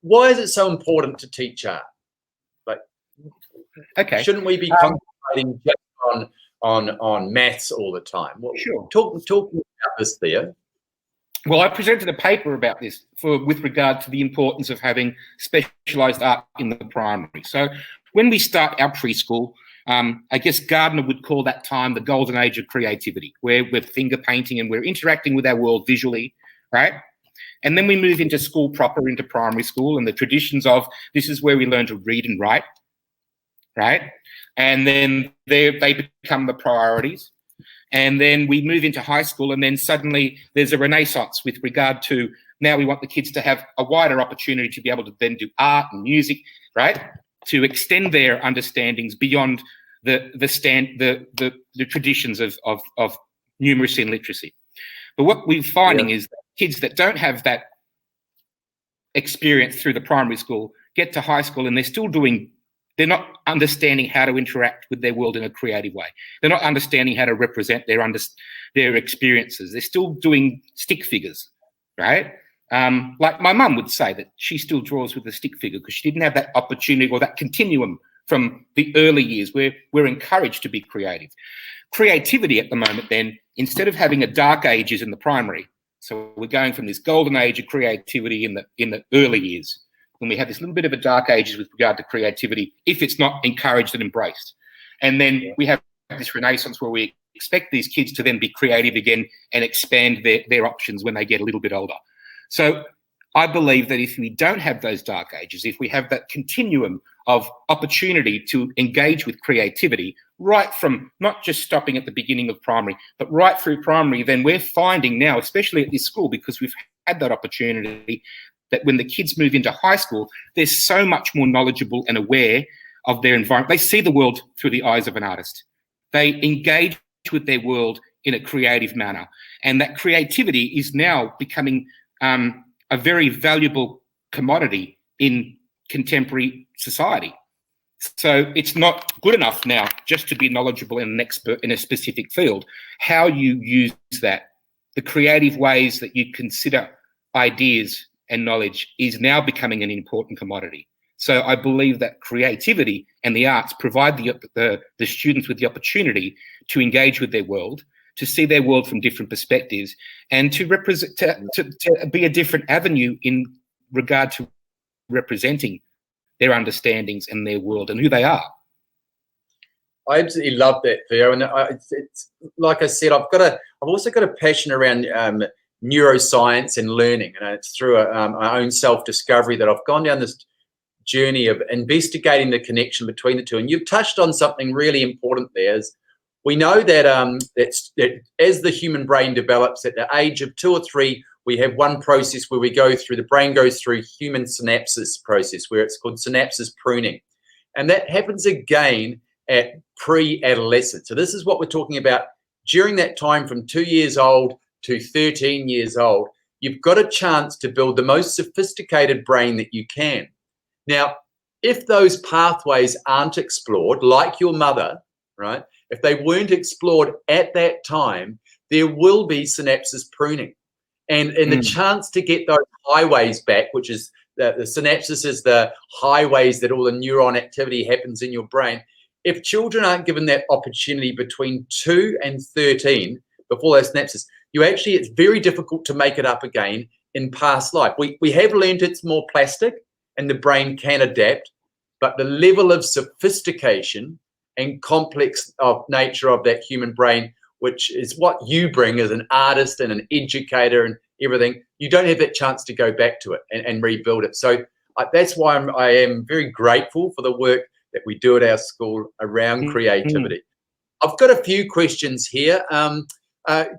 why is it so important to teach art? Like, okay, shouldn't we be concentrating just on maths all the time? Well, sure. Talk about this, Theo. Well, I presented a paper about this with regard to the importance of having specialised art in the primary. So when we start our preschool, I guess Gardner would call that time the golden age of creativity, where we're finger painting and we're interacting with our world visually, right? And then we move into school proper, into primary school, and the traditions of this is where we learn to read and write, right? And then they become the priorities. And then we move into high school, and then suddenly there's a renaissance with regard to now we want the kids to have a wider opportunity to be able to then do art and music, right? To extend their understandings beyond the traditions of numeracy and literacy. But what we're finding is that kids that don't have that experience through the primary school get to high school and they're not understanding how to interact with their world in a creative way. They're not understanding how to represent their experiences. They're still doing stick figures, right? Like my mum would say that she still draws with a stick figure because she didn't have that opportunity or that continuum from the early years where we're encouraged to be creative. Creativity at the moment then, instead of having a dark ages in the primary, so we're going from this golden age of creativity in the early years, when we have this little bit of a dark ages with regard to creativity, if it's not encouraged and embraced. And then we have this renaissance where we expect these kids to then be creative again and expand their options when they get a little bit older. So I believe that if we don't have those dark ages, if we have that continuum of opportunity to engage with creativity, right from not just stopping at the beginning of primary, but right through primary, then we're finding now, especially at this school, because we've had that opportunity, that when the kids move into high school, they're so much more knowledgeable and aware of their environment. They see the world through the eyes of an artist. They engage with their world in a creative manner. And that creativity is now becoming a very valuable commodity in contemporary society. So it's not good enough now just to be knowledgeable and an expert in a specific field. How you use that, the creative ways that you consider ideas and knowledge is now becoming an important commodity. So I believe that creativity and the arts provide the students with the opportunity to engage with their world, to see their world from different perspectives, and to represent, to be a different avenue in regard to representing their understandings and their world and who they are. I absolutely love that, Theo. And it's like I said, I've also got a passion around neuroscience and learning, and it's through my own self-discovery that I've gone down this journey of investigating the connection between the two. And you've touched on something really important there. Is we know that that as the human brain develops, at the age of 2 or 3, we have one process where the brain goes through human synapses process, where it's called synapses pruning, and that happens again at pre-adolescence. So this is what we're talking about during that time from 2 years old to 13 years old. You've got a chance to build the most sophisticated brain that you can. Now, if those pathways aren't explored, like your mother, right? If they weren't explored at that time, there will be synapses pruning. And the chance to get those highways back, which is the synapses is the highways that all the neuron activity happens in your brain. If children aren't given that opportunity between 2 and 13, before those synapses, it's very difficult to make it up again in past life. We have learned it's more plastic and the brain can adapt, but the level of sophistication and complex of nature of that human brain, which is what you bring as an artist and an educator and everything, you don't have that chance to go back to it and rebuild it. So that's why I am very grateful for the work that we do at our school around creativity. I've got a few questions here.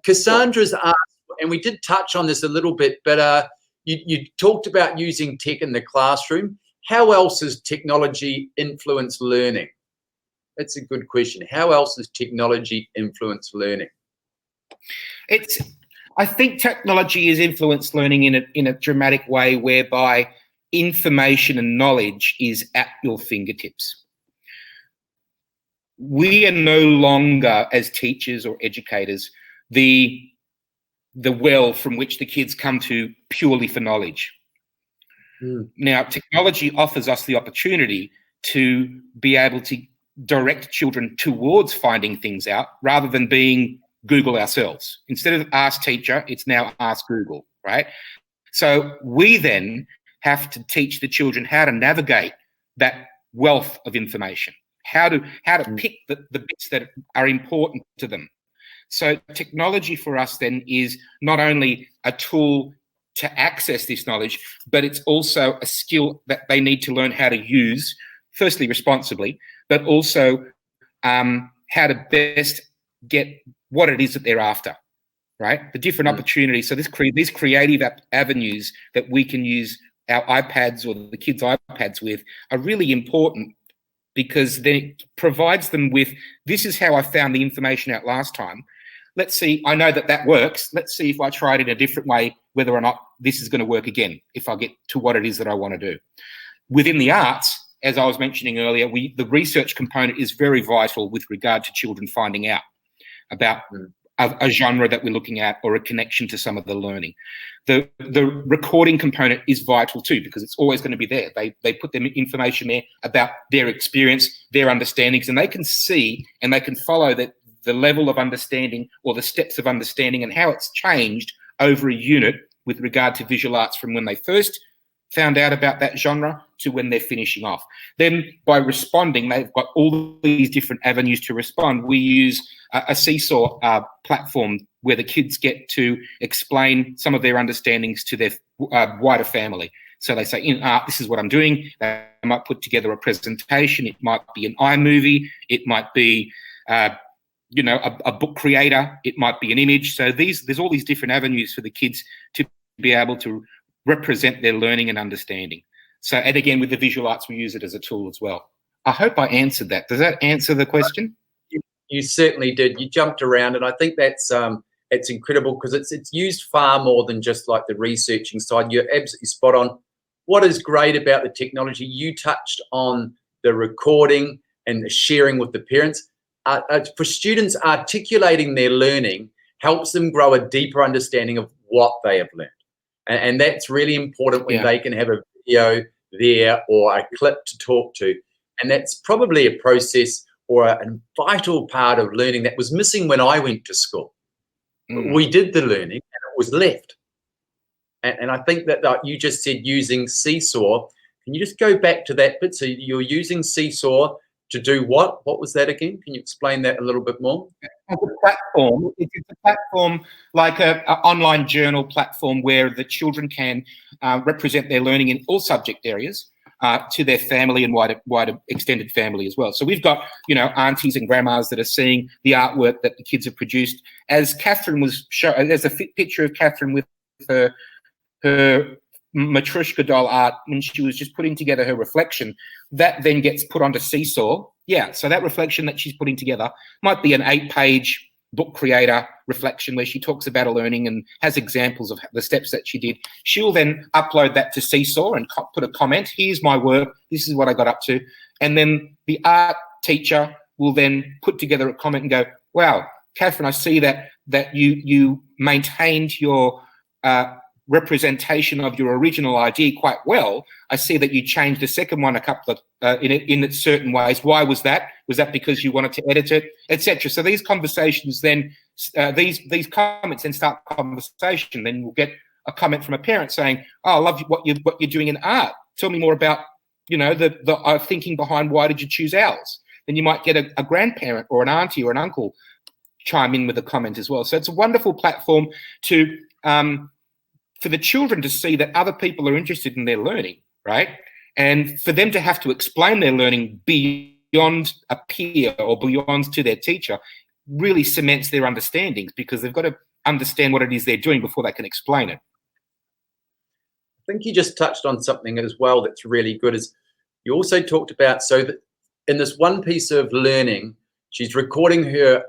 Cassandra's asked, and we did touch on this a little bit, but you talked about using tech in the classroom. How else has technology influenced learning? That's a good question. How else has technology influenced learning? I think technology has influenced learning in a dramatic way, whereby information and knowledge is at your fingertips. We are no longer, as teachers or educators, the well from which the kids come to purely for knowledge. Now, technology offers us the opportunity to be able to direct children towards finding things out rather than being Google ourselves. Instead of ask teacher, it's now ask Google, right? So we then have to teach the children how to navigate that wealth of information, how to pick the bits that are important to them. So technology for us then is not only a tool to access this knowledge, but it's also a skill that they need to learn how to use, firstly responsibly, but also how to best get what it is that they're after, right? The different opportunities. So these creative avenues that we can use our iPads or the kids' iPads with are really important, because then it provides them with, this is how I found the information out last time. Let's see, I know that works. Let's see if I try it in a different way, whether or not this is going to work again, if I get to what it is that I want to do. Within the arts, as I was mentioning earlier, the research component is very vital with regard to children finding out about a genre that we're looking at or a connection to some of the learning. The recording component is vital too, because it's always going to be there. They put their information there about their experience, their understandings, and they can see and they can follow that the level of understanding or the steps of understanding and how it's changed over a unit with regard to visual arts from when they first found out about that genre to when they're finishing off. Then by responding, they've got all these different avenues to respond. We use a seesaw platform where the kids get to explain some of their understandings to their wider family. So they say, in art, this is what I'm doing. They might put together a presentation. It might be an iMovie. It might be, a book creator. It might be an image. So there's all these different avenues for the kids to be able to represent their learning and understanding. So, and again, with the visual arts, we use it as a tool as well. I hope I answered that. Does that answer the question? You certainly did. You jumped around, and I think that's it's incredible, because it's used far more than just like the researching side. You're absolutely spot on. What is great about the technology, you touched on the recording and the sharing with the parents. For students, articulating their learning helps them grow a deeper understanding of what they have learned. And that's really important when they can have a video there or a clip to talk to. And that's probably a process or a vital part of learning that was missing when I went to school. We did the learning and it was left. And I think that you just said using Seesaw. Can you just go back to that bit? So you're using Seesaw to do what? What was that again? Can you explain that a little bit more? It's a platform like an online journal platform where the children can represent their learning in all subject areas to their family and wider extended family as well. So we've got, aunties and grandmas that are seeing the artwork that the kids have produced. As Catherine was showing, there's a picture of Catherine with her Matryoshka doll art when she was just putting together her reflection. That then gets put onto Seesaw. Yeah, so that reflection that she's putting together might be an 8-page book creator reflection where she talks about her learning and has examples of the steps that she did. She'll then upload that to Seesaw and put a comment. Here's my work. This is what I got up to. And then the art teacher will then put together a comment and go, wow, Catherine, I see that you maintained your representation of your original idea quite well. I see that you changed the second one a couple of in certain ways. Why was that? Was that because you wanted to edit it, etc.? So these conversations then, these comments then start the conversation. Then we'll get a comment from a parent saying, "Oh, I love what you're doing in art. Tell me more about the thinking behind why did you choose ours?" Then you might get a grandparent or an auntie or an uncle chime in with a comment as well. So it's a wonderful platform to for the children to see that other people are interested in their learning, right? And for them to have to explain their learning beyond a peer or beyond to their teacher really cements their understandings, because they've got to understand what it is they're doing before they can explain it. I think you just touched on something as well that's really good. Is you also talked about, so that in this one piece of learning, she's recording her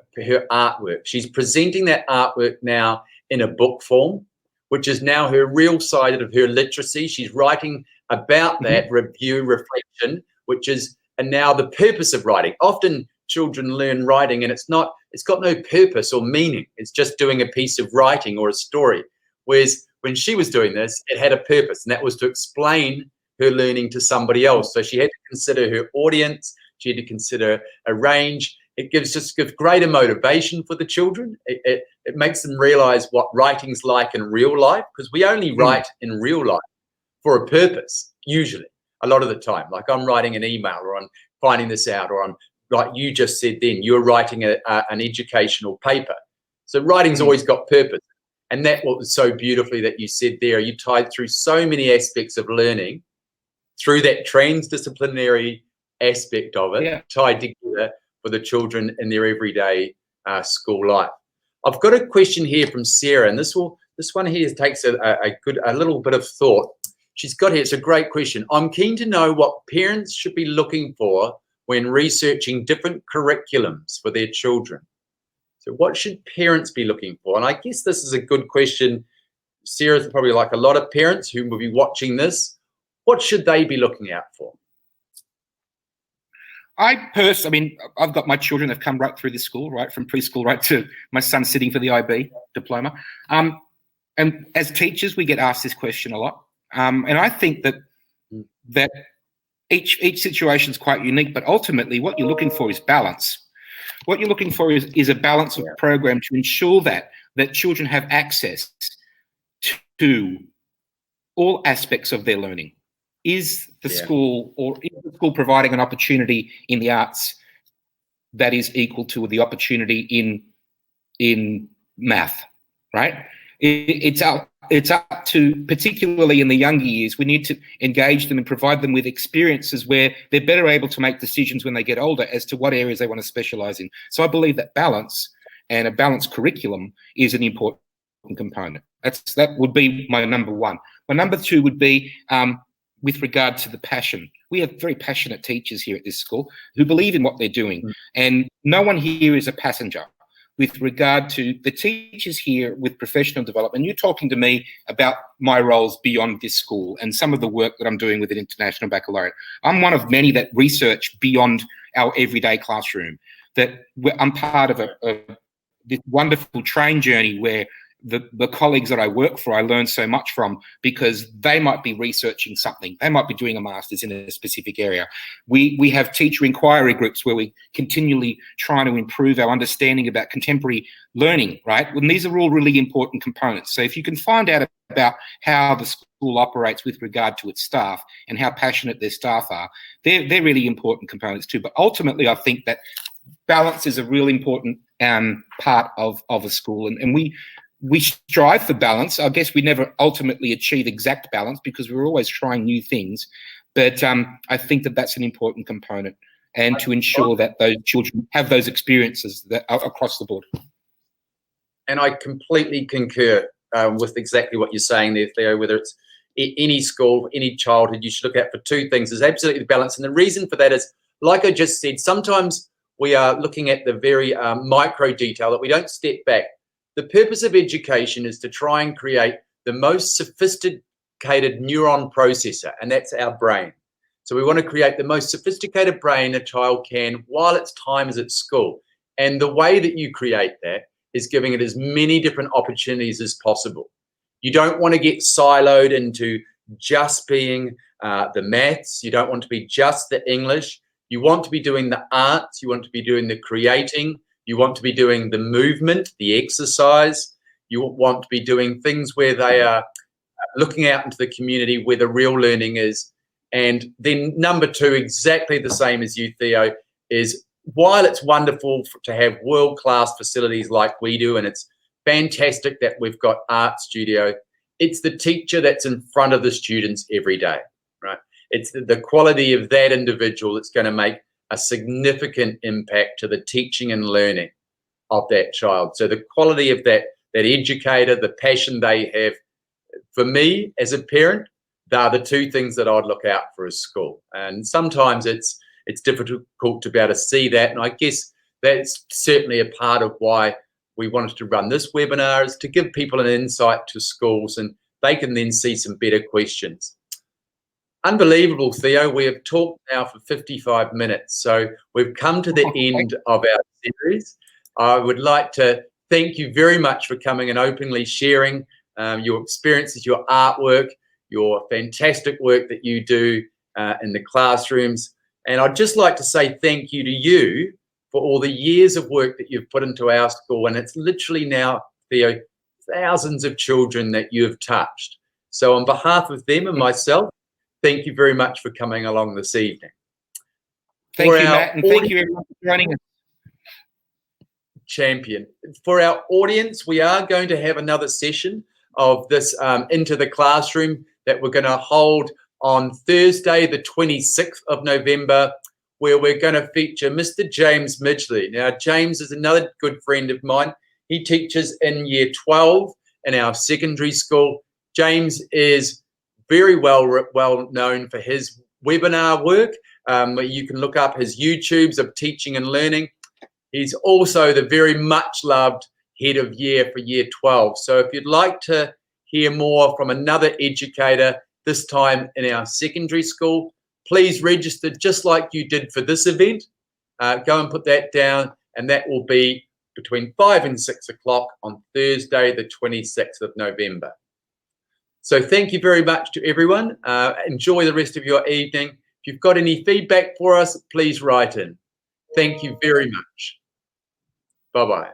artwork. She's presenting that artwork now in a book form, which is now her real side of her literacy. She's writing about that review, reflection, which is, and now the purpose of writing. Often children learn writing and it's got no purpose or meaning. It's just doing a piece of writing or a story. Whereas when she was doing this, it had a purpose, and that was to explain her learning to somebody else. So she had to consider her audience. She had to consider a range. It gives greater motivation for the children. It makes them realize what writing's like in real life, because we only write in real life for a purpose, usually, a lot of the time. Like I'm writing an email, or I'm finding this out, or I'm, like you just said then, you're writing an educational paper. So writing's always got purpose. And that was so beautifully that you said there, you tied through so many aspects of learning through that transdisciplinary aspect of it, tied together for the children in their everyday school life. I've got a question here from Sarah, and this one here takes a little bit of thought. She's got here, it's a great question. I'm keen to know what parents should be looking for when researching different curriculums for their children. So what should parents be looking for? And I guess this is a good question. Sarah's probably like a lot of parents who will be watching this. What should they be looking out for? I mean, I've got my children have come right through this school, right from preschool right to my son sitting for the IB diploma. And as teachers, we get asked this question a lot. And I think that each situation is quite unique, but ultimately what you're looking for is balance. What you're looking for is a balance of program to ensure that children have access to all aspects of their learning. Is the school providing an opportunity in the arts that is equal to the opportunity in math, right? It's up to, particularly in the younger years, we need to engage them and provide them with experiences where they're better able to make decisions when they get older as to what areas they want to specialize in. So I believe that balance and a balanced curriculum is an important component. That would be my number one. My number two would be with regard to the passion. We have very passionate teachers here at this school who believe in what they're doing, and no one here is a passenger. With regard to the teachers here with professional development, you're talking to me about my roles beyond this school and some of the work that I'm doing with an international baccalaureate. I'm one of many that research beyond our everyday classroom. That I'm part of this wonderful train journey where the colleagues that I work for, I learn so much from, because they might be researching something. They might be doing a master's in a specific area. We have teacher inquiry groups where we continually try to improve our understanding about contemporary learning, right? And these are all really important components. So if you can find out about how the school operates with regard to its staff and how passionate their staff are, they're really important components too. But ultimately, I think that balance is a really important part of a school. And we strive for balance. I guess we never ultimately achieve exact balance because we're always trying new things. But I think that that's an important component, and to ensure that those children have those experiences that are across the board. And I completely concur with exactly what you're saying there, Theo. Whether it's any school, any childhood, you should look out for two things. There's absolutely the balance. And the reason for that is, like I just said, sometimes we are looking at the very micro detail that we don't step back. The purpose of education is to try and create the most sophisticated neuron processor, and that's our brain. So we want to create the most sophisticated brain a child can while its time is at school. And the way that you create that is giving it as many different opportunities as possible. You don't want to get siloed into just being the maths. You don't want to be just the English. You want to be doing the arts. You want to be doing the creating. You want to be doing the movement, the exercise. You want to be doing things where they are looking out into the community where the real learning is. And then number two, exactly the same as you, Theo, is while it's wonderful to have world-class facilities like we do, and it's fantastic that we've got art studio, it's the teacher that's in front of the students every day, right? It's the quality of that individual that's going to make a significant impact to the teaching and learning of that child. So the quality of that educator, the passion they have, for me as a parent, they are the two things that I'd look out for as school. And sometimes it's difficult to be able to see that. And I guess that's certainly a part of why we wanted to run this webinar, is to give people an insight to schools and they can then see some better questions. Unbelievable, Theo. We have talked now for 55 minutes. So we've come to the end of our series. I would like to thank you very much for coming and openly sharing your experiences, your artwork, your fantastic work that you do in the classrooms. And I'd just like to say thank you to you for all the years of work that you've put into our school. And it's literally now, Theo, thousands of children that you have touched. So on behalf of them and myself, thank you very much for coming along this evening. Thank you, Matt, and thank you everyone for joining us. Champion. For our audience, we are going to have another session of this Into the Classroom that we're going to hold on Thursday, the 26th of November, where we're going to feature Mr. James Midgley. Now, James is another good friend of mine. He teaches in year 12 in our secondary school. James is very well known for his webinar work. You can look up his YouTubes of teaching and learning. He's also the very much loved head of year for year 12. So if you'd like to hear more from another educator, this time in our secondary school, please register just like you did for this event. Go and put that down, and that will be between 5 and 6 o'clock on Thursday, the 26th of November. So thank you very much to everyone. Enjoy the rest of your evening. If you've got any feedback for us, please write in. Thank you very much. Bye-bye.